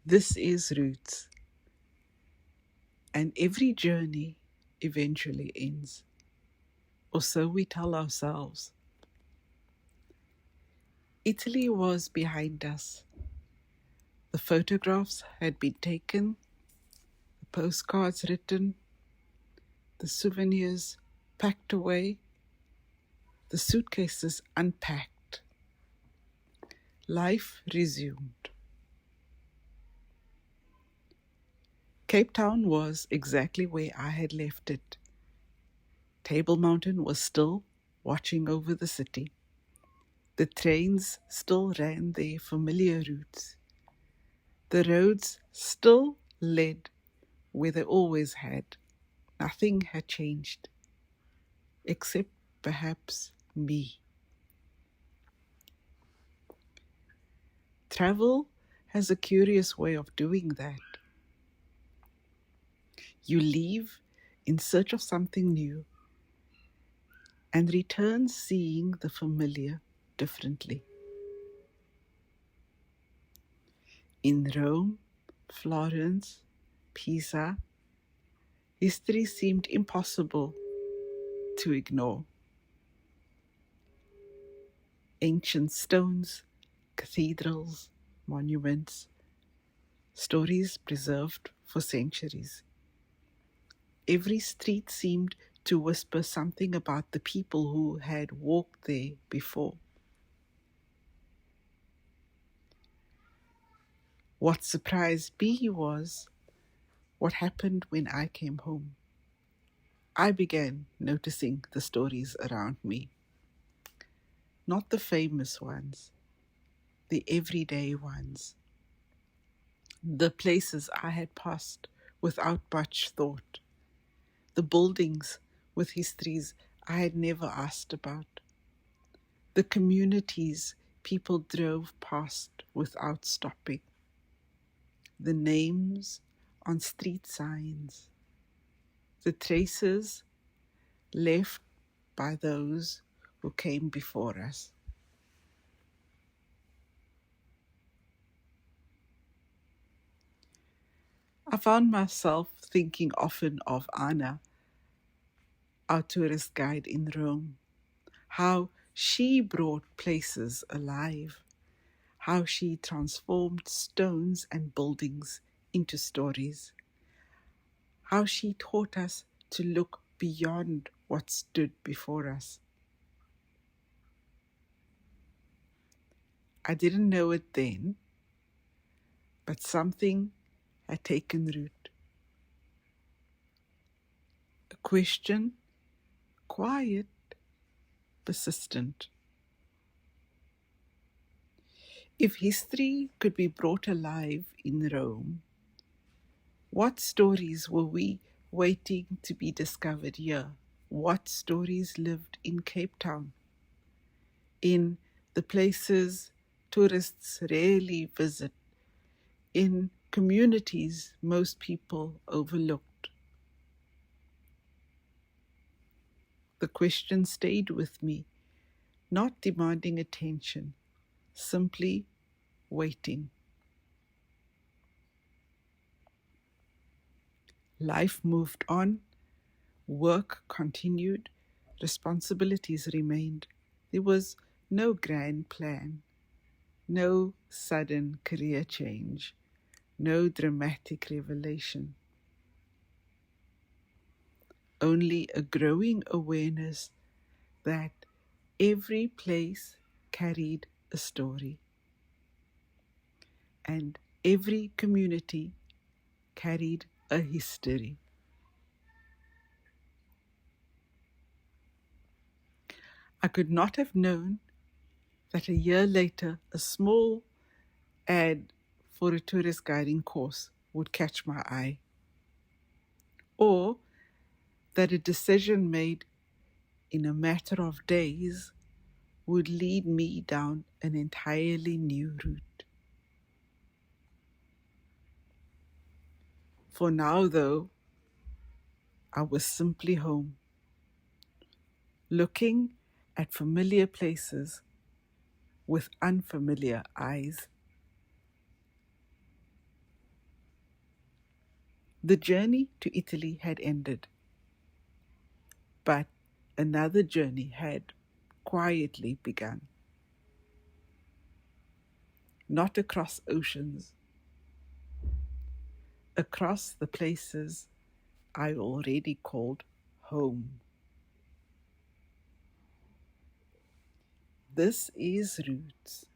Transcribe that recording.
This is Roots, and every journey eventually ends, or so we tell ourselves. Italy was behind us. The photographs had been taken, the postcards written, the souvenirs packed away, the suitcases unpacked. Life resumed. Cape Town was exactly where I had left it. Table Mountain was still watching over the city. The trains still ran their familiar routes. The roads still led where they always had. Nothing had changed, except perhaps me. Travel has a curious way of doing that. You leave in search of something new and return seeing the familiar differently. In Rome, Florence, Pisa, history seemed impossible to ignore. Ancient stones, cathedrals, monuments, stories preserved for centuries. Every street seemed to whisper something about the people who had walked there before. What surprised me was what happened when I came home. I began noticing the stories around me. Not the famous ones, the everyday ones. The places I had passed without much thought. The buildings with histories I had never asked about. The communities people drove past without stopping. The names on street signs. The traces left by those who came before us. I found myself thinking often of Anna, our tourist guide in Rome, how she brought places alive, how she transformed stones and buildings into stories, how she taught us to look beyond what stood before us. I didn't know it then, but something had taken root. A question, quiet, persistent. If history could be brought alive in Rome, what stories were we waiting to be discovered here? What stories lived in Cape Town, in the places tourists rarely visit, in communities most people overlooked? The question stayed with me, not demanding attention, simply waiting. Life moved on, work continued, responsibilities remained. There was no grand plan, no sudden career change, no dramatic revelation. Only a growing awareness that every place carried a story, and every community carried a history. I could not have known that a year later a small ad for a tourist guiding course would catch my eye, or that a decision made in a matter of days would lead me down an entirely new route. For now, though, I was simply home, looking at familiar places with unfamiliar eyes. The journey to Italy had ended, but another journey had quietly begun. Not across oceans, across the places I already called home. This is Roots,